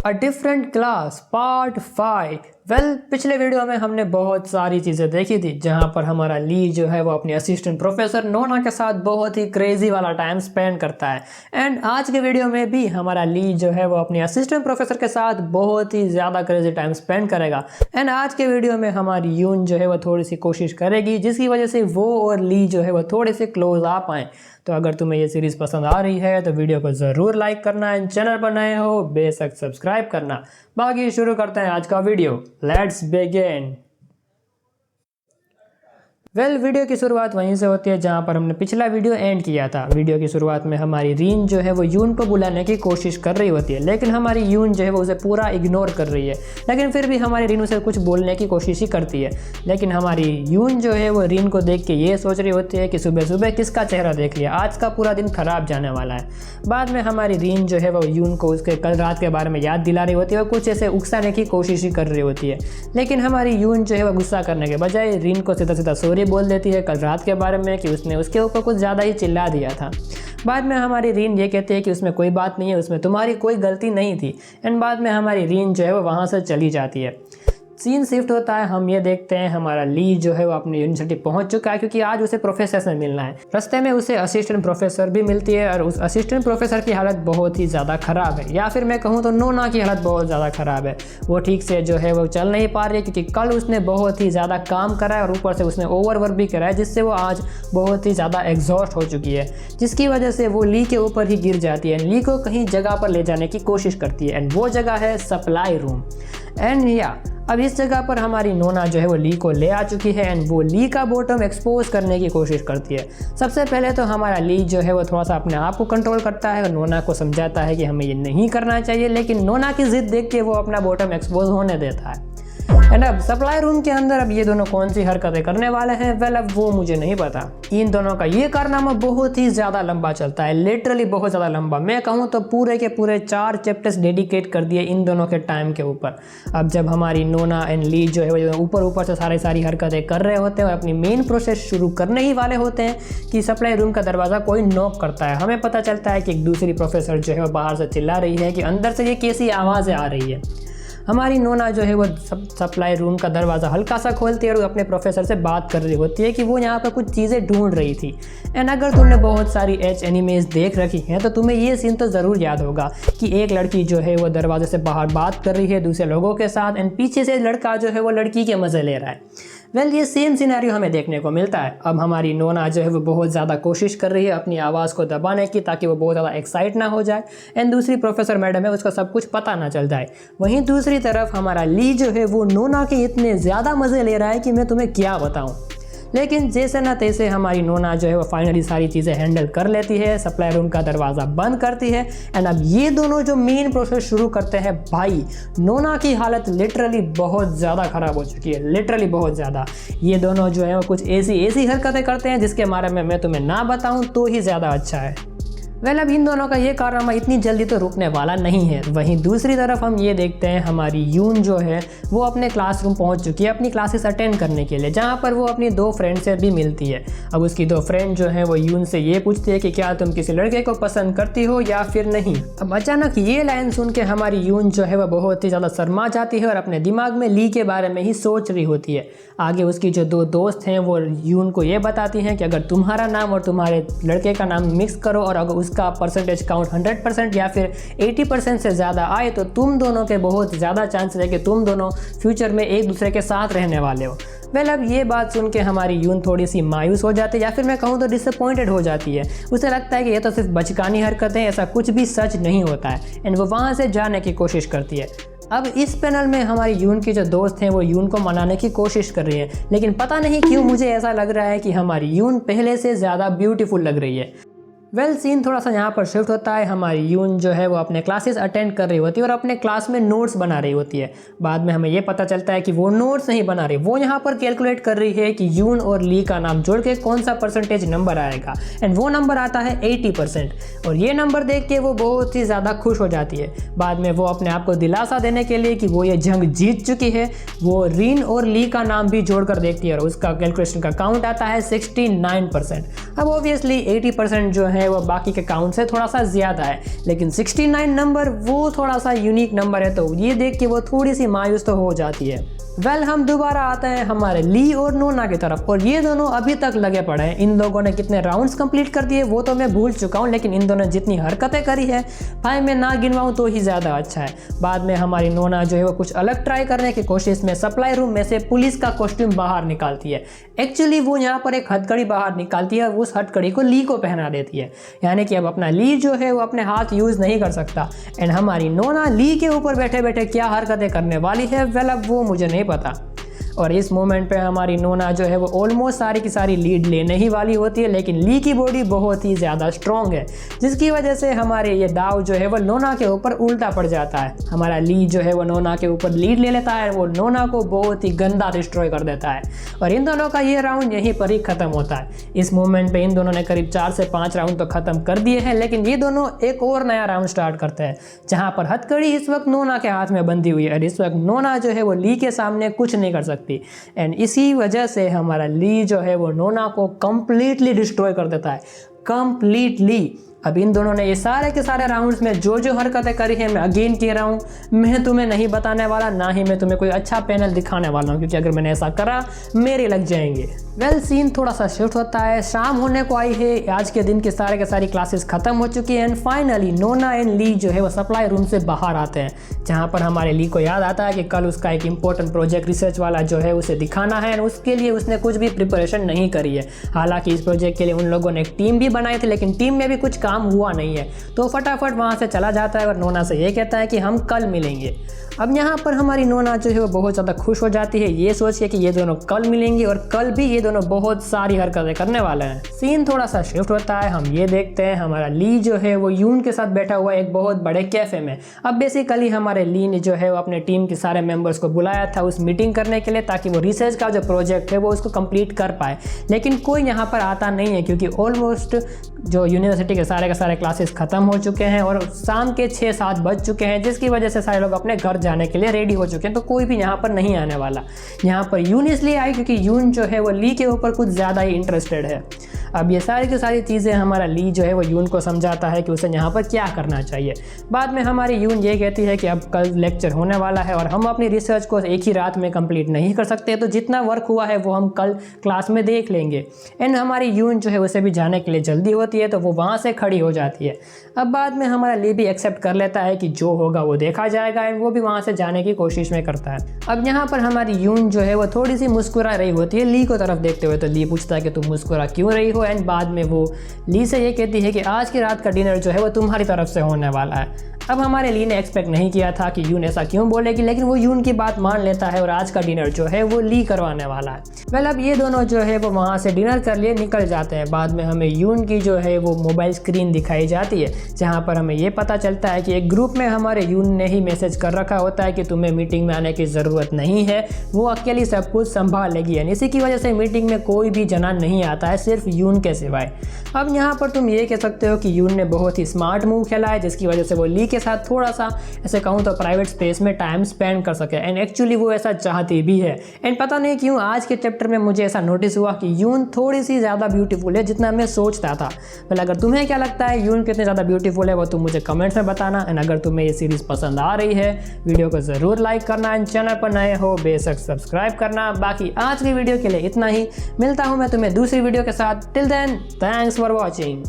A different class part 5। पिछले video में हमने बहुत सारी चीज़ें देखी थी जहां पर हमारा ली जो है वो अपने असिस्टेंट प्रोफेसर नोना के साथ बहुत ही क्रेजी वाला टाइम स्पेंड करता है। एंड आज के वीडियो में भी हमारा ली जो है वो अपने असिस्टेंट प्रोफेसर के साथ बहुत ही ज़्यादा क्रेजी टाइम स्पेंड करेगा। एंड आज के वीडियो में हमारी यून जो है वो थोड़ी सी कोशिश करेगी जिसकी वजह से वो और ली जो है वो थोड़े से क्लोज आ पाएँ। तो अगर तुम्हें ये सीरीज़ पसंद आ रही है तो वीडियो को ज़रूर लाइक करना, एंड चैनल पर नए हो बेशक सब्सक्राइब करना। बाकी शुरू करते हैं आज का वीडियो। Let's begin. वीडियो की शुरुआत वहीं से होती है जहां पर हमने पिछला वीडियो एंड किया था। वीडियो की शुरुआत में हमारी रीन जो है वो यून को बुलाने की कोशिश कर रही होती है, लेकिन हमारी यून जो है वो उसे पूरा इग्नोर कर रही है। लेकिन फिर भी हमारी रीन उसे कुछ बोलने की कोशिश ही करती है। लेकिन हमारी यून जो है वो रीन को देख के ये सोच रही होती है कि सुबह सुबह किसका चेहरा देख लिया, आज का पूरा दिन खराब जाने वाला है। बाद में हमारी रीन जो है वो यून को उसके कल रात के बारे में याद दिला रही होती है और कुछ ऐसे उकसाने की कोशिश ही कर रही होती है। लेकिन हमारी यून जो है वो गुस्सा करने के बजाय रीन को सीधा सीधा सॉरी बोल देती है कल रात के बारे में कि उसने उसके ऊपर कुछ ज़्यादा ही चिल्ला दिया था। बाद में हमारी रीन ये कहती है कि उसमें कोई बात नहीं है, उसमें तुम्हारी कोई गलती नहीं थी। एंड बाद में हमारी रीन जो है वो वहाँ से चली जाती है। सीन शिफ्ट होता है, हम ये देखते हैं हमारा ली जो है वो अपनी यूनिवर्सिटी पहुंच चुका है क्योंकि आज उसे प्रोफेसर से मिलना है। रास्ते में उसे असिस्टेंट प्रोफेसर भी मिलती है और उस असिस्टेंट प्रोफेसर की हालत बहुत ही ज़्यादा ख़राब है, या फिर मैं कहूँ तो नोना की हालत बहुत ज़्यादा ख़राब है। वो ठीक से जो है वो चल नहीं पा रही है क्योंकि कल उसने बहुत ही ज़्यादा काम करा है और ऊपर से उसने ओवरवर्क भी करा है, जिससे वो आज बहुत ही ज़्यादा एग्जॉस्ट हो चुकी है, जिसकी वजह से वो ली के ऊपर ही गिर जाती है। ली को कहीं जगह पर ले जाने की कोशिश करती है एंड वो जगह है सप्लाई रूम। एंड अब इस जगह पर हमारी नोना जो है वो ली को ले आ चुकी है एंड वो ली का बॉटम एक्सपोज करने की कोशिश करती है। सबसे पहले तो हमारा ली जो है वो थोड़ा सा अपने आप को कंट्रोल करता है और नोना को समझाता है कि हमें ये नहीं करना चाहिए, लेकिन नोना की जिद देख के वो अपना बॉटम एक्सपोज होने देता है। एंड अब सप्लाई रूम के अंदर अब ये दोनों कौन सी हरकतें करने वाले हैं अब वो मुझे नहीं पता। इन दोनों का ये कारनामा बहुत ही ज़्यादा लंबा चलता है, लिटरली बहुत ज़्यादा लंबा। मैं कहूँ तो पूरे के पूरे 4 चैप्टर्स डेडिकेट कर दिए इन दोनों के टाइम के ऊपर। अब जब हमारी नोना एंड ली जो है वो ऊपर से सारी हरकतें कर रहे होते हैं और अपनी मेन प्रोसेस शुरू करने ही वाले होते हैं कि सप्लाई रूम का दरवाज़ा कोई नॉक करता है। हमें पता चलता है कि एक दूसरी प्रोफेसर जो है वो बाहर से चिल्ला रही है कि अंदर से ये कैसी आवाज़ें आ रही है। हमारी नोना जो है वो सप्लाई रूम का दरवाज़ा हल्का सा खोलती है और अपने प्रोफेसर से बात कर रही होती है कि वो यहाँ पर कुछ चीज़ें ढूंढ रही थी। एंड अगर तुमने बहुत सारी एनिमेज देख रखी हैं तो तुम्हें ये सीन तो ज़रूर याद होगा कि एक लड़की जो है वो दरवाजे से बाहर बात कर रही है दूसरे लोगों के साथ एंड पीछे से लड़का जो है वो लड़की के मज़े ले रहा है। ये सेम सिनेरियो हमें देखने को मिलता है। अब हमारी नोना जो है वो बहुत ज़्यादा कोशिश कर रही है अपनी आवाज़ को दबाने की ताकि वो बहुत ज़्यादा एक्साइट ना हो जाए एंड दूसरी प्रोफेसर मैडम है उसको सब कुछ पता ना चल जाए। वहीं दूसरी तरफ हमारा ली जो है वो नोना के इतने ज़्यादा मज़े ले रहा है कि मैं तुम्हें क्या बताऊँ। लेकिन जैसे ना तैसे हमारी नोना जो है वो फाइनली सारी चीज़ें हैंडल कर लेती है, सप्लाई रूम का दरवाज़ा बंद करती है एंड अब ये दोनों जो मेन प्रोसेस शुरू करते हैं। भाई नोना की हालत लिटरली बहुत ज़्यादा ख़राब हो चुकी है, लिटरली बहुत ज़्यादा। ये दोनों जो है वो कुछ ऐसी हरकतें करते हैं जिसके बारे में मैं तुम्हें ना बताऊँ तो ही ज़्यादा अच्छा है। अब इन दोनों का ये कारनामा इतनी जल्दी तो रुकने वाला नहीं है। वहीं दूसरी तरफ हम ये देखते हैं हमारी यून जो है वो अपने क्लासरूम पहुंच चुकी है अपनी क्लासेस अटेंड करने के लिए, जहां पर वो अपनी 2 फ्रेंड से भी मिलती है। अब उसकी 2 फ्रेंड जो है वो यून से ये पूछती है कि क्या तुम किसी लड़के को पसंद करती हो या फिर नहीं। अब अचानक ये लाइन सुन के हमारी यून जो है वो बहुत ही ज़्यादा शर्मा जाती है और अपने दिमाग में ली के बारे में ही सोच रही होती है। आगे उसकी जो 2 दोस्त हैं वो यून को ये बताती हैं कि अगर तुम्हारा नाम और तुम्हारे लड़के का नाम मिक्स करो और अगर उसका परसेंटेज काउंट 100% या फिर 80% से ज़्यादा आए तो तुम दोनों के बहुत ज़्यादा चांसेस है कि तुम दोनों फ्यूचर में एक दूसरे के साथ रहने वाले हो। अब ये बात सुन के हमारी यून थोड़ी सी मायूस हो जाती है या फिर मैं कहूँ तो डिसअपॉइंटेड हो जाती है। उसे लगता है कि ये तो सिर्फ बचकानी हरकतें, ऐसा कुछ भी सच नहीं होता है एंड वो वहाँ से जाने की कोशिश करती है। अब इस पैनल में हमारी यून के जो दोस्त हैं वो यून को मनाने की कोशिश कर रही है, लेकिन पता नहीं क्यों मुझे ऐसा लग रहा है कि हमारी यून पहले से ज़्यादा ब्यूटीफुल लग रही है। सीन थोड़ा सा यहाँ पर शिफ्ट होता है। हमारी यून जो है वो अपने क्लासेस अटेंड कर रही होती है और अपने क्लास में नोट्स बना रही होती है। बाद में हमें ये पता चलता है कि वो नोट्स नहीं बना रही, वो यहाँ पर कैलकुलेट कर रही है कि यून और ली का नाम जोड़ के कौन सा परसेंटेज नंबर आएगा एंड वो नंबर आता है 80% और ये नंबर देख के वो बहुत ही ज़्यादा खुश हो जाती है। बाद में वो अपने आप को दिलासा देने के लिए कि वो ये जंग जीत चुकी है, वो रीन और ली का नाम भी जोड़कर देखती है और उसका कैलकुलेशन का काउंट आता है 69%। अब ऑब्वियसली 80% जो है है वो बाकी के काउंट से थोड़ा सा ज़्यादा है, लेकिन 69 नंबर वो थोड़ा सा यूनिक नंबर है, तो ये देख के वो थोड़ी सी मायूस तो हो जाती है। हम दोबारा आते हैं हमारे ली और नोना की तरफ, और ये दोनों अभी तक लगे पड़े हैं। इन लोगों ने कितने राउंड्स कंप्लीट कर दिए वो तो मैं भूल चुका हूँ, लेकिन इन दोनों ने जितनी हरकतें करी है भाई मैं ना गिनवाऊँ तो ही ज़्यादा अच्छा है। बाद में हमारी नोना जो है वो कुछ अलग ट्राई करने की कोशिश में सप्लाई रूम में से पुलिस का कॉस्ट्यूम बाहर निकालती है। एक्चुअली वो यहाँ पर एक हथकड़ी बाहर निकालती है, उस हथकड़ी को ली को पहना देती है, यानी कि अब अपना ली जो है वो अपने हाथ यूज़ नहीं कर सकता। एंड हमारी नोना ली के ऊपर बैठे बैठे क्या हरकतें करने वाली है वेल अब वो मुझे नहीं पता। और इस मोमेंट पे हमारी नोना जो है वो ऑलमोस्ट सारी की सारी लीड लेने ही वाली होती है, लेकिन ली की बॉडी बहुत ही ज़्यादा स्ट्रॉन्ग है, जिसकी वजह से हमारे ये दाव जो है वो नोना के ऊपर उल्टा पड़ जाता है। हमारा ली जो है वो नोना के ऊपर लीड ले लेता है, वो नोना को बहुत ही गंदा डिस्ट्रॉय कर देता है, और इन दोनों का ये राउंड यहीं पर ही ख़त्म होता है। इस मोमेंट पे इन दोनों ने करीब 4 से 5 राउंड तो ख़त्म कर दिए हैं, लेकिन ये दोनों एक और नया राउंड स्टार्ट करते हैं, जहाँ पर हथकड़ी इस वक्त नोना के हाथ में बंधी हुई है, और इस वक्त नोना जो है वो ली के सामने कुछ नहीं कर सकती। एंड इसी वजह से हमारा ली जो है वो नोना को कंप्लीटली डिस्ट्रॉय कर देता है, कंप्लीटली। अब इन दोनों ने ये सारे के सारे राउंड्स में जो जो हरकतें करी है मैं अगेन कह रहा हूँ, मैं तुम्हें नहीं बताने वाला, ना ही मैं तुम्हें कोई अच्छा पैनल दिखाने वाला हूँ, क्योंकि अगर मैंने ऐसा करा मेरे लग जाएंगे। सीन थोड़ा सा शिफ्ट होता है, शाम होने को आई है, आज के दिन के सारी क्लासेस खत्म हो चुकी हैं, एंड फाइनली नोना एंड ली जो है वो सप्लाई रूम से बाहर आते हैं, जहाँ पर हमारे ली को याद आता है कि कल उसका एक इंपॉर्टेंट प्रोजेक्ट रिसर्च वाला जो है उसे दिखाना है, एंड उसके लिए उसने कुछ भी प्रिपरेशन नहीं करी है। हालांकि इस प्रोजेक्ट के लिए उन लोगों ने एक टीम भी बनाई थी, लेकिन टीम में भी कुछ काम हुआ नहीं है, तो फटाफट वहाँ से चला जाता है और नोना से ये कहता है कि हम कल मिलेंगे। अब यहाँ पर हमारी नोना जो है वो बहुत ज़्यादा खुश हो जाती है ये सोच के कि ये दोनों कल मिलेंगे, और कल भी ये दोनों बहुत सारी हरकतें करने वाले हैं। सीन थोड़ा सा शिफ्ट होता है, हम ये देखते हैं हमारा ली जो है वो यून के साथ बैठा हुआ है एक बहुत बड़े कैफ़े में। अब बेसिकली हमारे ली ने जो है वो अपने टीम के सारे मेंबर्स को बुलाया था उस मीटिंग करने के लिए, ताकि वो रिसर्च का जो प्रोजेक्ट है वो उसको कंप्लीट कर पाए, लेकिन कोई यहाँ पर आता नहीं है, क्योंकि ऑलमोस्ट जो यूनिवर्सिटी के सारे क्लासेस ख़त्म हो चुके हैं और शाम के 6-7 बज चुके हैं, जिसकी वजह से सारे लोग अपने घर जाने के लिए रेडी हो चुके हैं, तो कोई भी यहाँ पर नहीं आने वाला। यहाँ पर यून इसलिए आई क्योंकि यून जो है वो ली के ऊपर कुछ ज़्यादा ही इंटरेस्टेड है। अब ये सारी की सारी चीज़ें हमारा ली जो है वो यून को समझाता है कि उसे यहाँ पर क्या करना चाहिए। बाद में हमारी यून ये कहती है कि अब कल लेक्चर होने वाला है और हम अपनी रिसर्च को एक ही रात में कंप्लीट नहीं कर सकते, तो जितना वर्क हुआ है वो हम कल क्लास में देख लेंगे। एंड हमारी यून जो है उसे भी जाने के लिए जल्दी होती है, तो वो वहाँ से खड़ी हो जाती है। अब बाद में हमारा ली भी एक्सेप्ट कर लेता है कि जो होगा वो देखा जाएगा, एंड वो भी वहाँ से जाने की कोशिश में करता है। अब यहाँ पर हमारी यून जो है वो थोड़ी सी मुस्कुरा रही होती है ली को तरफ देखते हुए, तो ली पूछता है कि तुम मुस्कुरा क्यों रही हो, एंड बाद में वो ली से ये कहती है कि आज की रात का डिनर जो है वो तुम्हारी तरफ से होने वाला है। अब हमारे ली ने एक्सपेक्ट नहीं किया था कि यून ऐसा क्यों बोलेगी, लेकिन वो यून की बात मान लेता है और आज का डिनर जो है वो ली करवाने वाला है। अब ये दोनों जो है वो वहाँ से डिनर कर लिए निकल जाते हैं। बाद में हमें यून की जो है वो मोबाइल स्क्रीन दिखाई जाती है, जहाँ पर हमें ये पता चलता है कि एक ग्रुप में हमारे यून ने ही मैसेज कर रखा होता है कि तुम्हें मीटिंग में आने की ज़रूरत नहीं है, वो अकेली सब कुछ संभाल लेगी। यानी इसी की वजह से मीटिंग में कोई भी जना नहीं आता है सिर्फ यून के सिवाय। अब यहाँ पर तुम ये कह सकते हो कि यून ने बहुत ही स्मार्ट मूव खेला है, जिसकी वजह से वो ली के साथ थोड़ा सा ऐसे कहूँ तो प्राइवेट स्पेस में टाइम स्पेंड कर सके, एंड एक्चुअली वो ऐसा चाहती भी है। एंड पता नहीं क्यों आज के चैप्टर में मुझे ऐसा नोटिस हुआ कि यून थोड़ी सी ज़्यादा ब्यूटीफुल है जितना मैं सोचता था। पहले अगर तुम्हें क्या लगता है यून कितने ज़्यादा ब्यूटीफुल है वो तुम मुझे कमेंट्स में बताना। एंड अगर तुम्हें ये सीरीज़ पसंद आ रही है वीडियो को ज़रूर लाइक करना, एंड चैनल पर नए हो बेशक सब्सक्राइब करना। बाकी आज की वीडियो के लिए इतना ही, मिलता हूँ मैं तुम्हें दूसरी वीडियो के साथ। Till then thanks for watching.